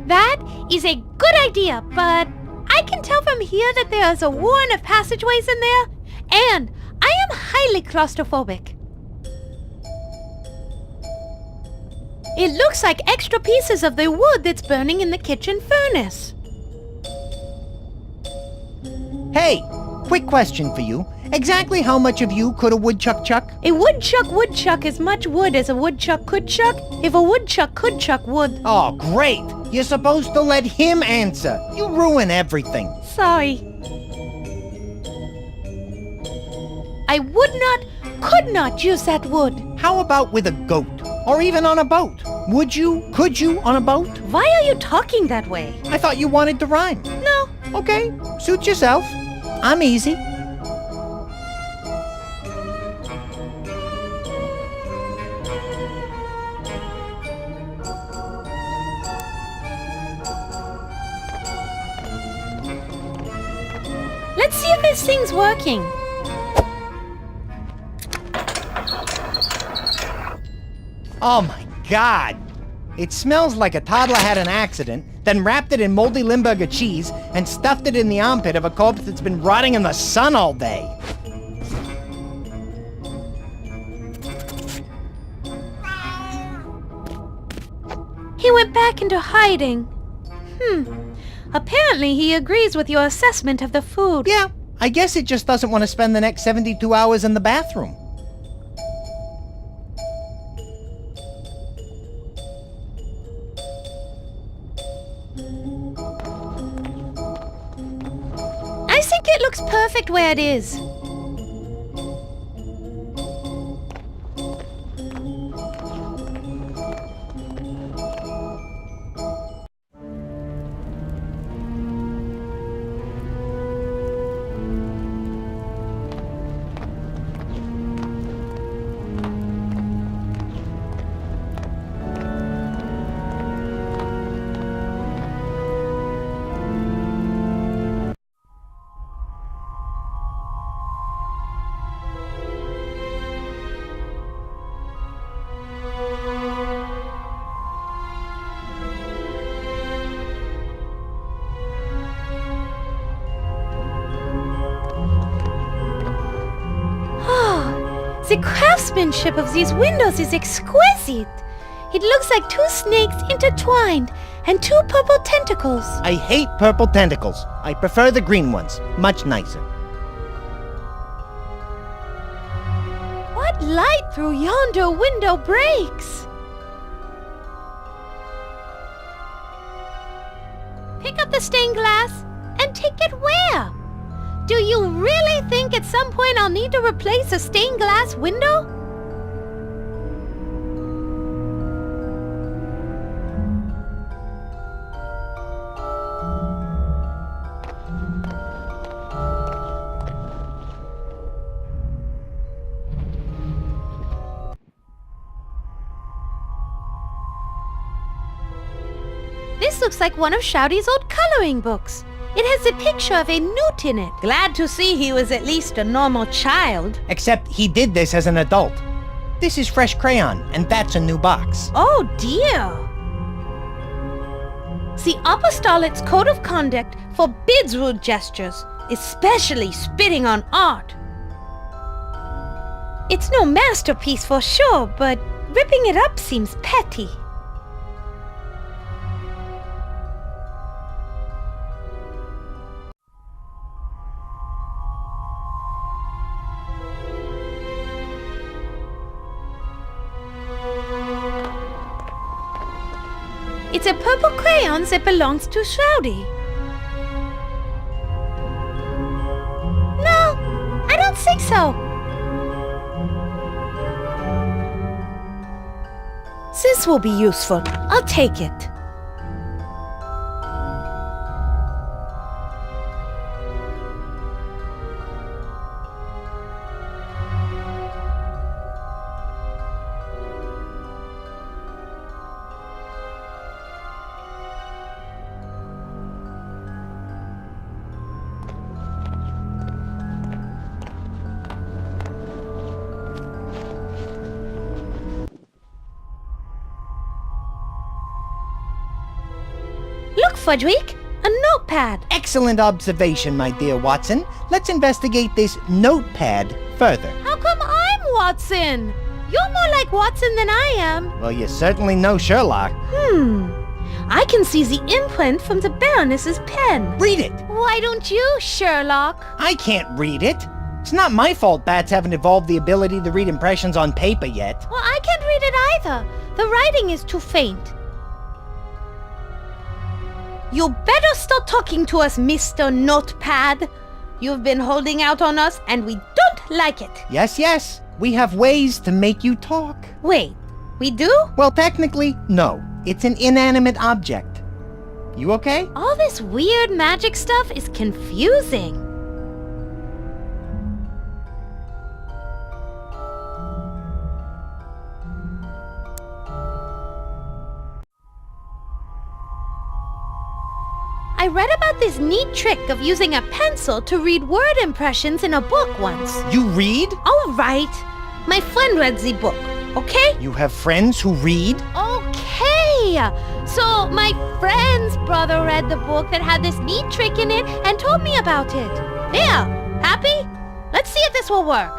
That is a good idea, but I can tell from here that there is a warren of passageways in there, and I am highly claustrophobic. It looks like extra pieces of the wood that's burning in the kitchen furnace. Hey, quick question for you. Exactly how much of you could a woodchuck chuck? A woodchuck would chuck as much wood as a woodchuck could chuck if a woodchuck could chuck wood. Oh, great! You're supposed to let him answer. You ruin everything. Sorry. I could not use that wood. How about with a goat? Or even on a boat? Would you? Could you on a boat? Why are you talking that way? I thought you wanted to rhyme. No. Okay, suit yourself. I'm easy. Let's see if this thing's working. Oh my God! It smells like a toddler had an accident, then wrapped it in moldy Limburger cheese and stuffed it in the armpit of a corpse that's been rotting in the sun all day. He went back into hiding. Apparently he agrees with your assessment of the food. Yeah, I guess it just doesn't want to spend the next 72 hours in the bathroom. I think it looks perfect where it is. The craftsmanship of these windows is exquisite. It looks like two snakes intertwined and two purple tentacles. I hate purple tentacles. I prefer the green ones. Much nicer. What light through yonder window breaks? Pick up the stained glass and take it where? Do you really think at some point I'll need to replace a stained glass window? This looks like one of Shouty's old coloring books. It has a picture of a newt in it. Glad to see he was at least a normal child. Except he did this as an adult. This is fresh crayon, and that's a new box. Oh dear. The Apostolate's Code of Conduct forbids rude gestures, especially spitting on art. It's no masterpiece for sure, but ripping it up seems petty. It's a purple crayon that belongs to Shouty. No, I don't think so. This will be useful. I'll take it. Look, Fudgeweek, a notepad. Excellent observation, my dear Watson. Let's investigate this notepad further. How come I'm Watson? You're more like Watson than I am. Well, you certainly know Sherlock. I can see the imprint from the Baroness's pen. Read it. Why don't you, Sherlock? I can't read it. It's not my fault bats haven't evolved the ability to read impressions on paper yet. Well, I can't read it either. The writing is too faint. You better start talking to us, Mr. Notepad. You've been holding out on us, and we don't like it. Yes. We have ways to make you talk. Wait, we do? Well, technically, no. It's an inanimate object. You okay? All this weird magic stuff is confusing. I read about this neat trick of using a pencil to read word impressions in a book once. You read? All right. My friend read the book, okay? You have friends who read? Okay. So my friend's brother read the book that had this neat trick in it and told me about it. There. Happy? Let's see if this will work.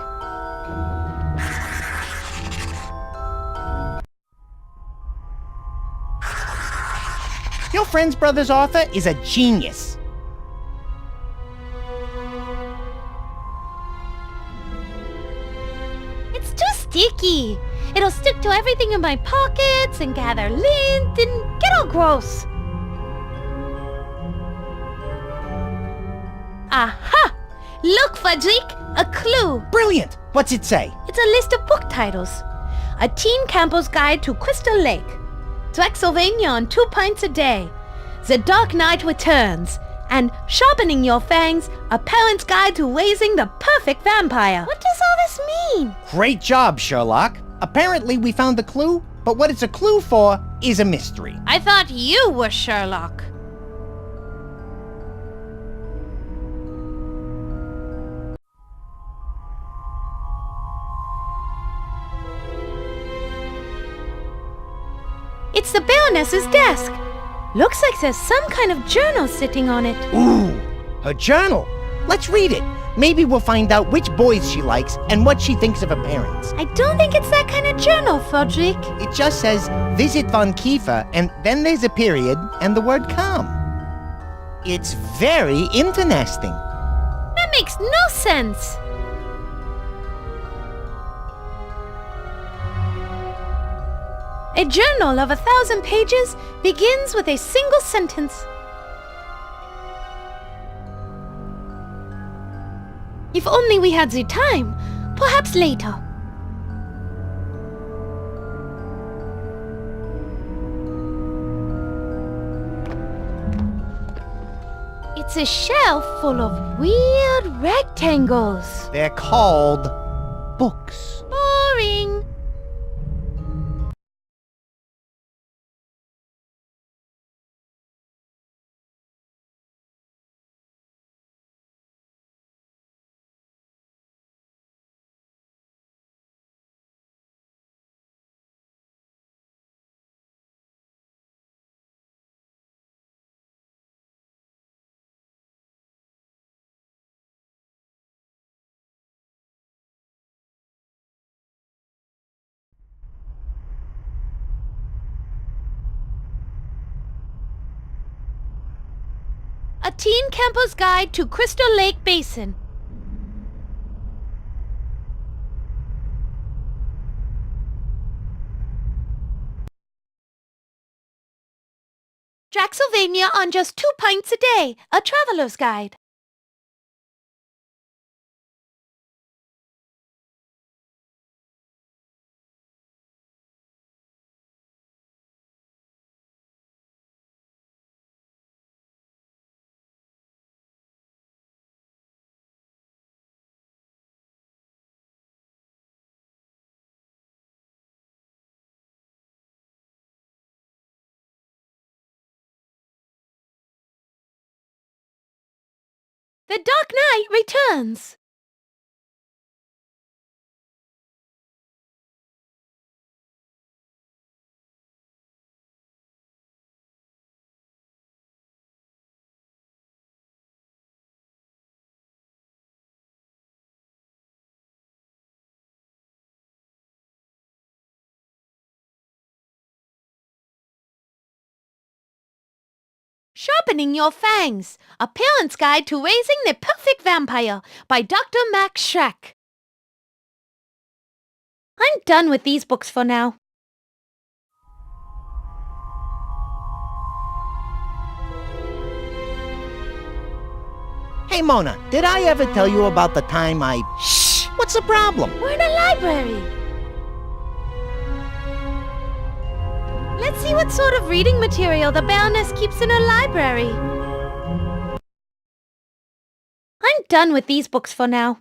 Your friend's brother's author is a genius. It's too sticky. It'll stick to everything in my pockets and gather lint and get all gross. Aha! Look, Fudgeweek, a clue. Brilliant! What's it say? It's a list of book titles. A Teen Camper's Guide to Crystal Lake. Draxylvania on 2 pints a day. The Dark Knight Returns. And Sharpening Your Fangs, a parent's guide to raising the perfect vampire. What does all this mean? Great job, Sherlock. Apparently we found the clue, but what it's a clue for is a mystery. I thought you were Sherlock. It's the Baroness's desk. Looks like there's some kind of journal sitting on it. Ooh, her journal. Let's read it. Maybe we'll find out which boys she likes and what she thinks of her parents. I don't think it's that kind of journal, Frederick. It just says, visit Von Kiefer, and then there's a period and the word come. It's very interesting. That makes no sense. A journal of 1,000 pages begins with a single sentence. If only we had the time, perhaps later. It's a shelf full of weird rectangles. They're called books. Boring. A Teen Camper's Guide to Crystal Lake Basin. Draxylvania on just 2 pints a day, a traveler's guide. The Dark Knight returns. Sharpening Your Fangs, A Parent's Guide to Raising the Perfect Vampire by Dr. Max Schreck. I'm done with these books for now. Hey, Mona, did I ever tell you about the time I... Shh! What's the problem? We're in a library. Let's see what sort of reading material the Baroness keeps in her library. I'm done with these books for now.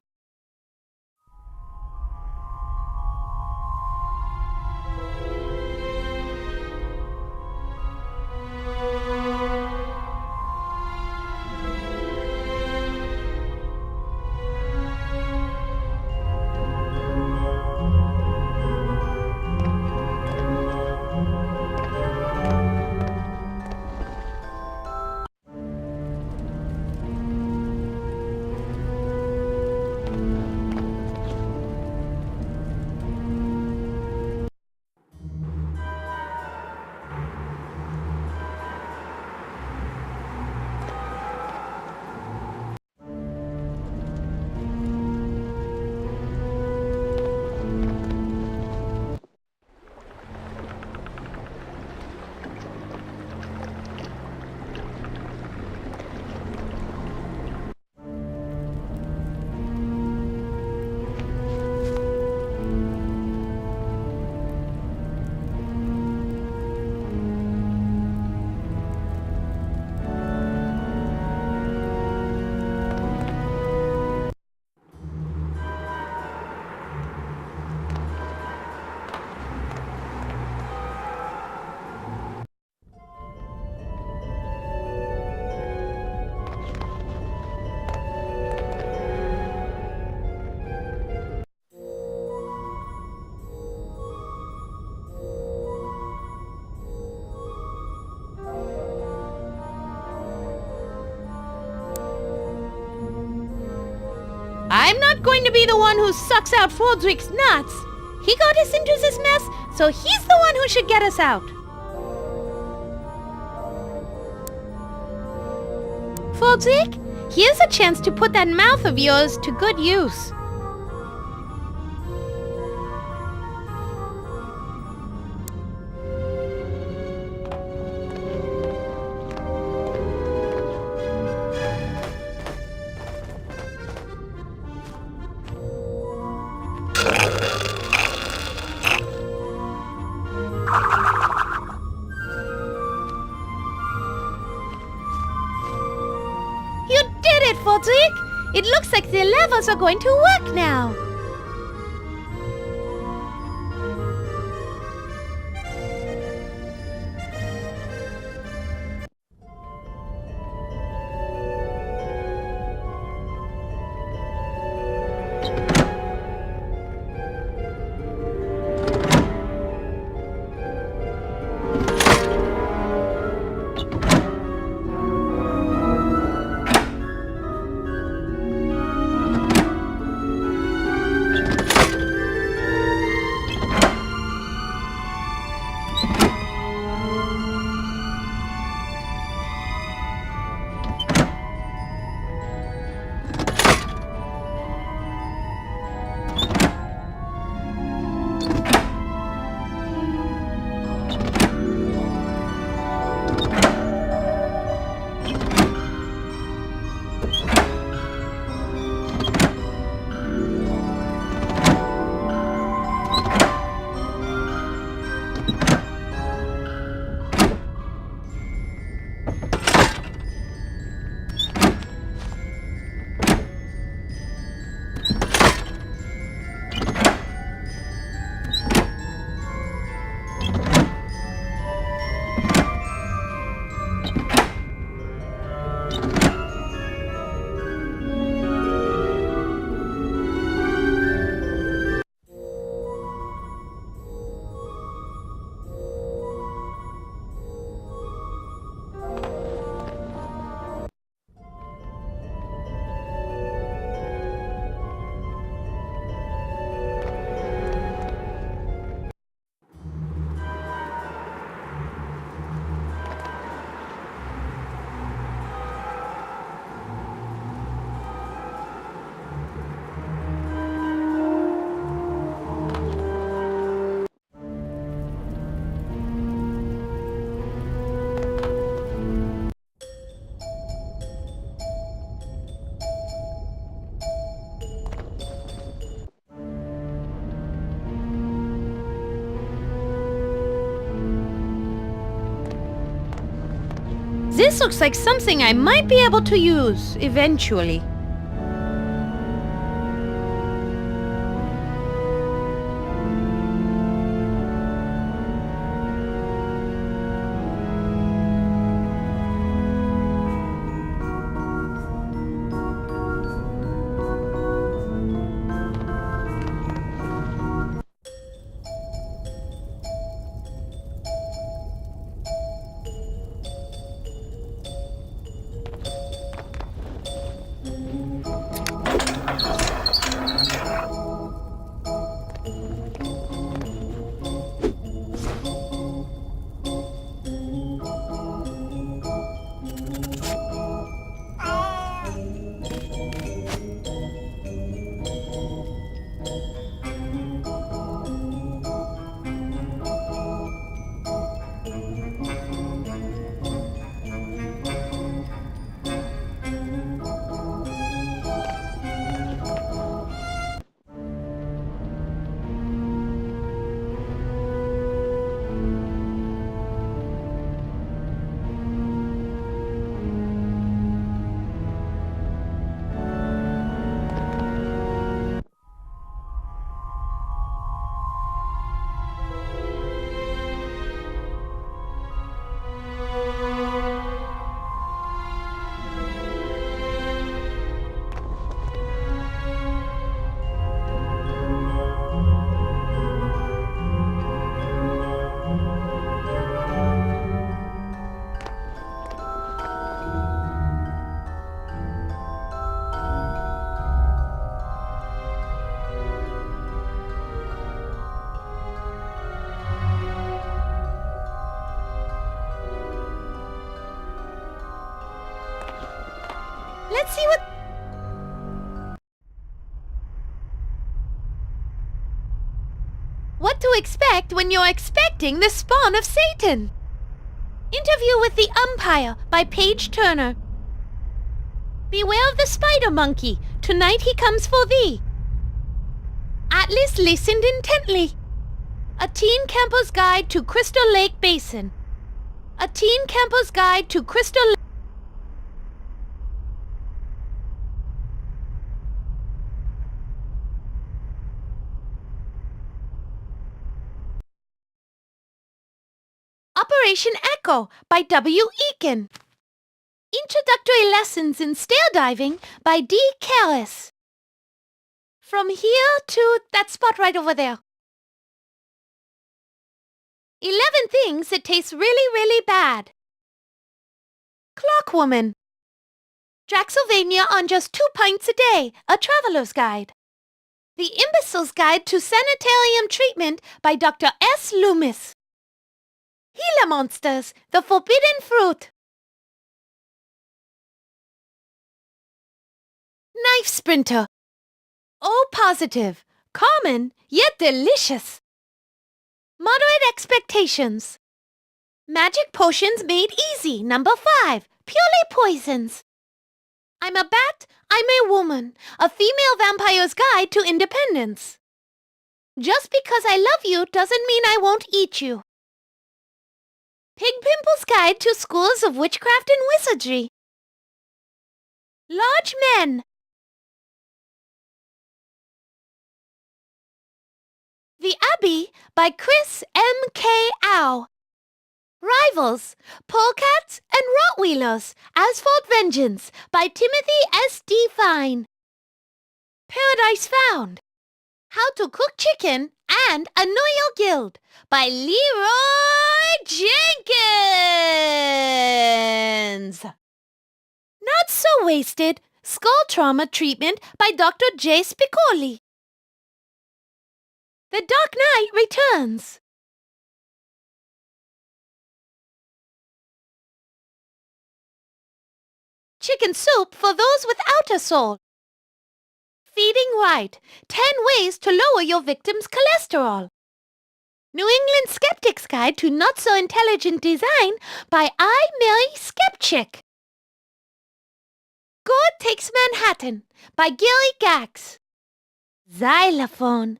I'm not going to be the one who sucks out Fordrick's nuts. He got us into this mess, so he's the one who should get us out. Fordrick, here's a chance to put that mouth of yours to good use. You did it, Fordrick! It looks like the levers are going to work now. This looks like something I might be able to use eventually. Let's see what to expect when you're expecting the spawn of Satan. Interview with the Umpire by Paige Turner. Beware of the spider monkey. Tonight he comes for thee. Atlas listened intently. A teen camper's guide to Crystal Lake Basin. A teen camper's guide to Crystal Lake. Operation Echo by W. Eakin. Introductory Lessons in Stair Diving by D. Callis. From here to that spot right over there. 11 things that taste really, really bad. Clockwoman. Draxylvania on just 2 pints a day, a traveler's guide. The Imbecile's Guide to Sanitarium Treatment by Dr. S. Loomis. Gila Monsters, the Forbidden Fruit. Knife Sprinter. O positive, common, yet delicious. Moderate expectations. Magic potions made easy, number 5, purely poisons. I'm a bat, I'm a woman, a female vampire's guide to independence. Just because I love you doesn't mean I won't eat you. Pig Pimple's Guide to Schools of Witchcraft and Wizardry. Large Men. The Abbey by Chris M.K. Au. Rivals, Polecats and Rottweilers, Asphalt Vengeance by Timothy S.D. Fine. Paradise Found. How to Cook Chicken and Annoy Your Guild by Leroy Jenkins. Not So Wasted, Skull Trauma Treatment by Dr. J. Spicoli. The Dark Knight Returns. Chicken Soup for Those Without a Soul. Feeding Right, 10 Ways to Lower Your Victim's Cholesterol. New England Skeptic's Guide to Not So Intelligent Design by I. Mary Skepchick. God Takes Manhattan by Gilly Gax. Xylophone,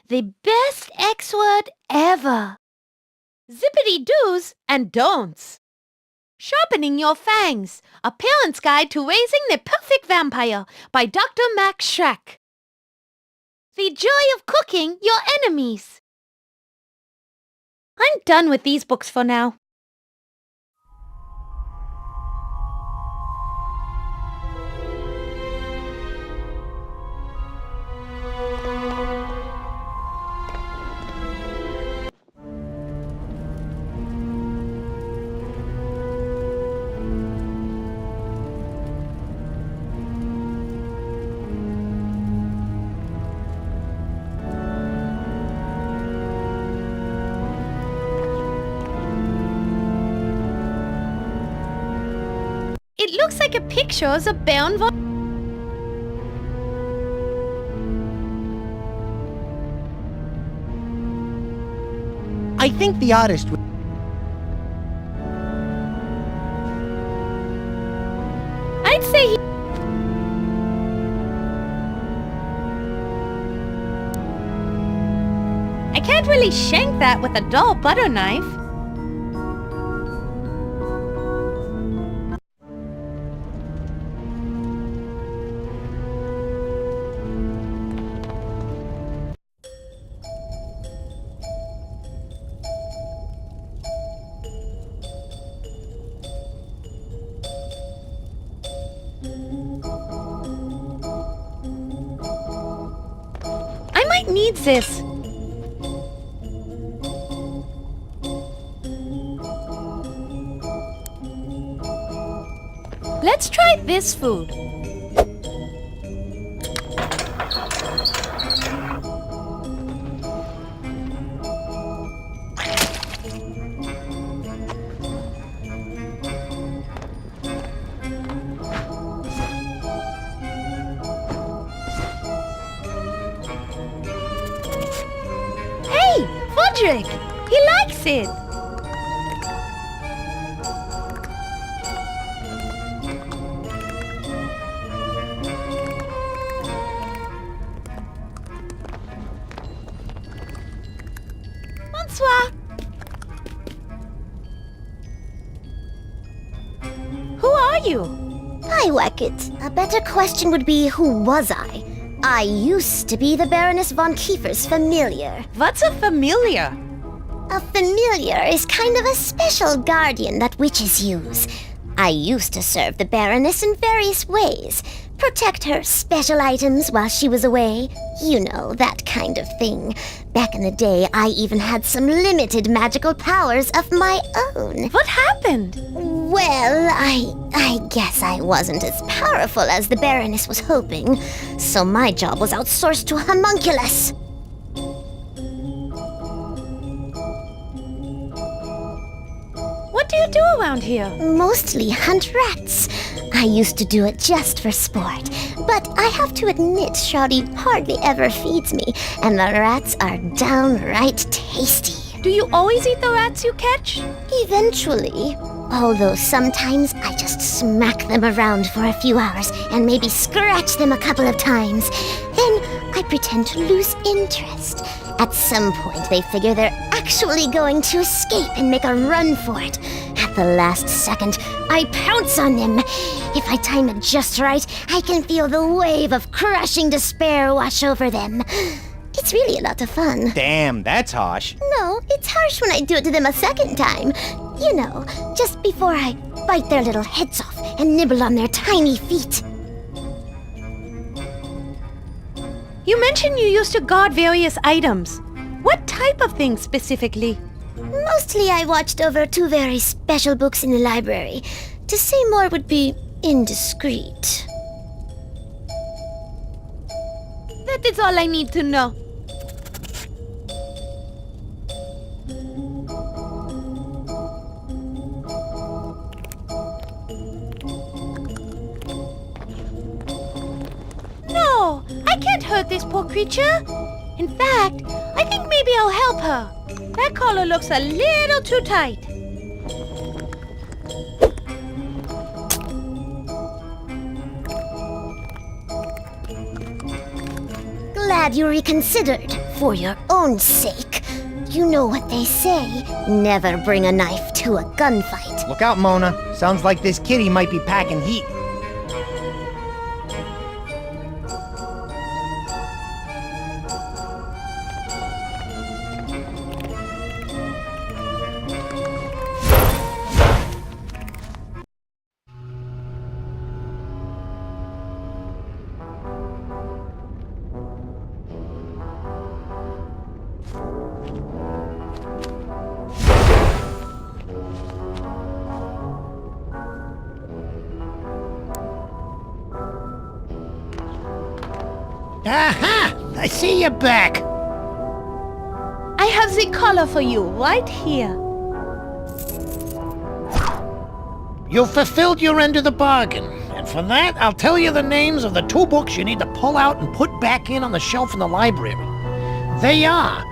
the best X word ever. Zippity do's and don'ts. Sharpening Your Fangs, A Parent's Guide to Raising the Perfect Vampire by Dr. Max Schreck. The Joy of Cooking Your Enemies. I'm done with these books for now. It looks like a picture of a Baron von... I think the artist would... I'd say he... I can't really shank that with a dull butter knife. Needs this. Let's try this food. He likes it! Bonsoir! Who are you? I whack it. A better question would be, who was I? I used to be the Baroness von Kiefer's familiar. What's a familiar? A familiar is kind of a special guardian that witches use. I used to serve the Baroness in various ways. Protect her special items while she was away. You know, that kind of thing. Back in the day, I even had some limited magical powers of my own. What happened? Well, I guess I wasn't as powerful as the Baroness was hoping, so my job was outsourced to a homunculus. What do you do around here? Mostly hunt rats. I used to do it just for sport, but I have to admit Shawty hardly ever feeds me, and the rats are downright tasty. Do you always eat the rats you catch? Eventually. Although sometimes I just smack them around for a few hours and maybe scratch them a couple of times. Then I pretend to lose interest. At some point, they figure they're actually going to escape and make a run for it. At the last second, I pounce on them. If I time it just right, I can feel the wave of crushing despair wash over them. It's really a lot of fun. Damn, that's harsh. No, it's harsh when I do it to them a second time. You know, just before I bite their little heads off and nibble on their tiny feet. You mentioned you used to guard various items. What type of things specifically? Mostly I watched over 2 very special books in the library. To say more would be indiscreet. That is all I need to know. No, I can't hurt this poor creature. In fact, I think maybe I'll help her. That collar looks a little too tight. Glad you reconsidered, for your own sake. You know what they say, never bring a knife to a gunfight. Look out, Mona. Sounds like this kitty might be packing heat. Aha! I see you back. I have the collar for you right here. You fulfilled your end of the bargain. And for that, I'll tell you the names of the 2 books you need to pull out and put back in on the shelf in the library. They are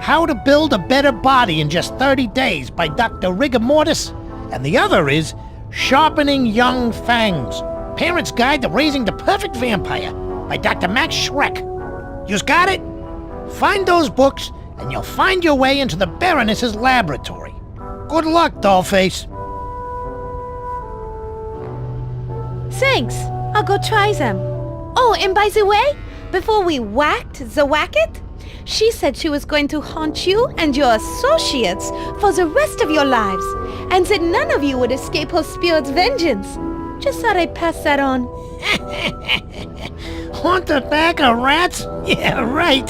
How to Build a Better Body in Just 30 Days by Dr. Rigor Mortis, and the other is Sharpening Young Fangs, Parent's Guide to Raising the Perfect Vampire by Dr. Max Schreck. You got it? Find those books, and you'll find your way into the Baroness's laboratory. Good luck, Dollface. Thanks. I'll go try them. Oh, and by the way, before we whacked the whacket, she said she was going to haunt you and your associates for the rest of your lives, and said none of you would escape her spirit's vengeance. Just thought I'd pass that on. Haunt the pack of rats? Yeah, right.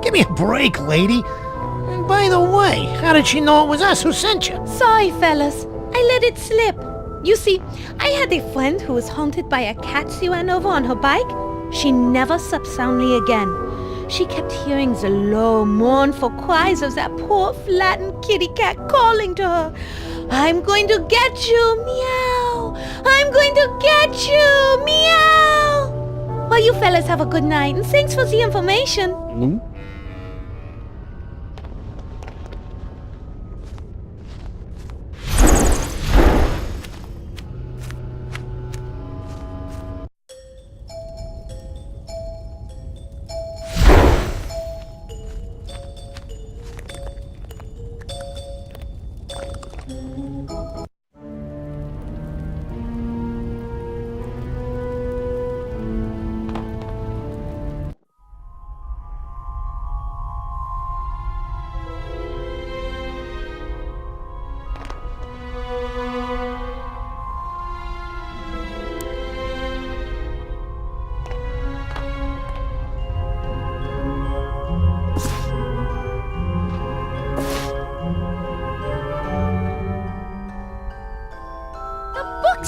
Give me a break, lady. And by the way, how did she know it was us who sent you? Sorry, fellas. I let it slip. You see, I had a friend who was haunted by a cat she ran over on her bike. She never slept soundly again. She kept hearing the low, mournful cries of that poor, flattened kitty cat calling to her. I'm going to get you, meow. I'm going to get you, meow. Well, you fellas have a good night, and thanks for the information.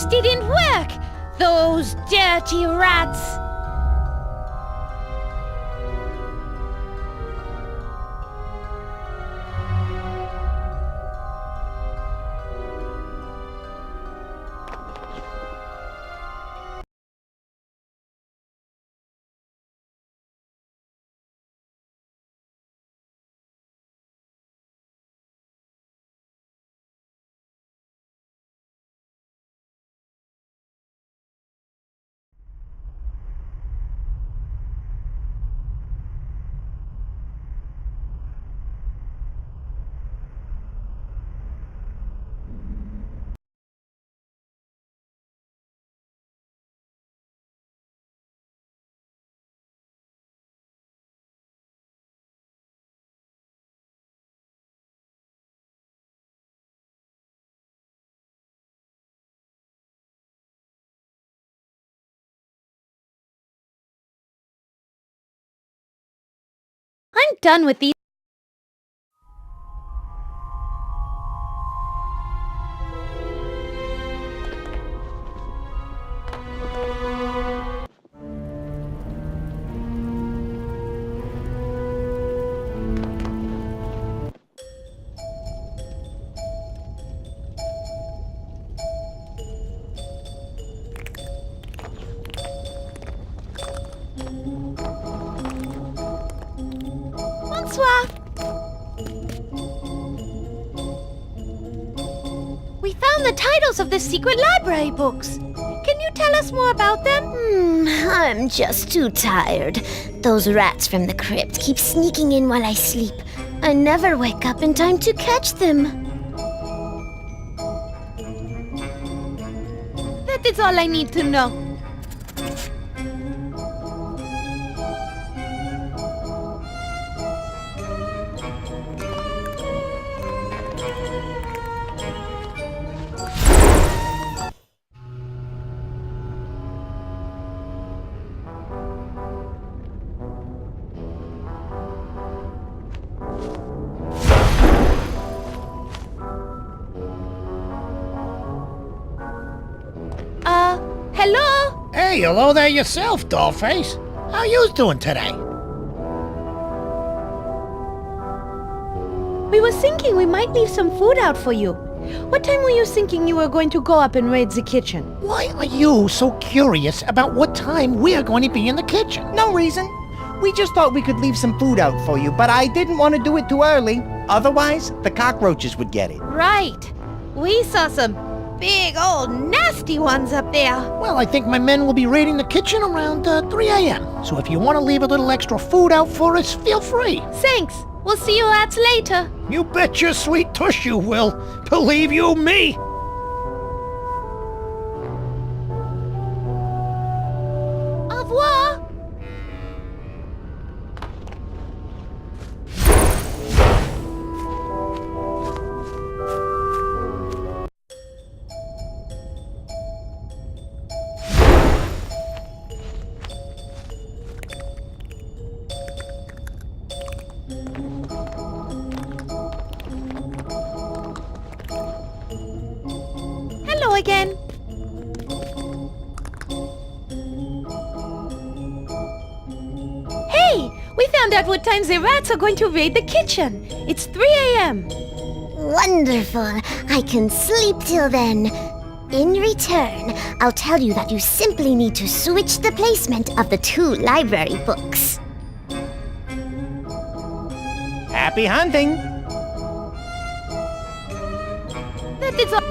Didn't work! Those dirty rats! I'm done with these. Bonsoir. We found the titles of the secret library books. Can you tell us more about them? I'm just too tired. Those rats from the crypt keep sneaking in while I sleep. I never wake up in time to catch them. That is all I need to know. Hello? Hey, hello there yourself, Dollface. How you doing today? We were thinking we might leave some food out for you. What time were you thinking you were going to go up and raid the kitchen? Why are you so curious about what time we're going to be in the kitchen? No reason. We just thought we could leave some food out for you, but I didn't want to do it too early. Otherwise, the cockroaches would get it. Right. We saw some big old nasty ones up there. Well, I think my men will be raiding the kitchen around 3 a.m. So if you want to leave a little extra food out for us, feel free. Thanks. We'll see you lads later. You bet your sweet tush you will. Believe you me. Au revoir. Hello again. Hey, we found out what time the rats are going to raid the kitchen. It's 3 a.m. Wonderful. I can sleep till then. In return, I'll tell you that you simply need to switch the placement of the 2 library books. Happy hunting! That is all.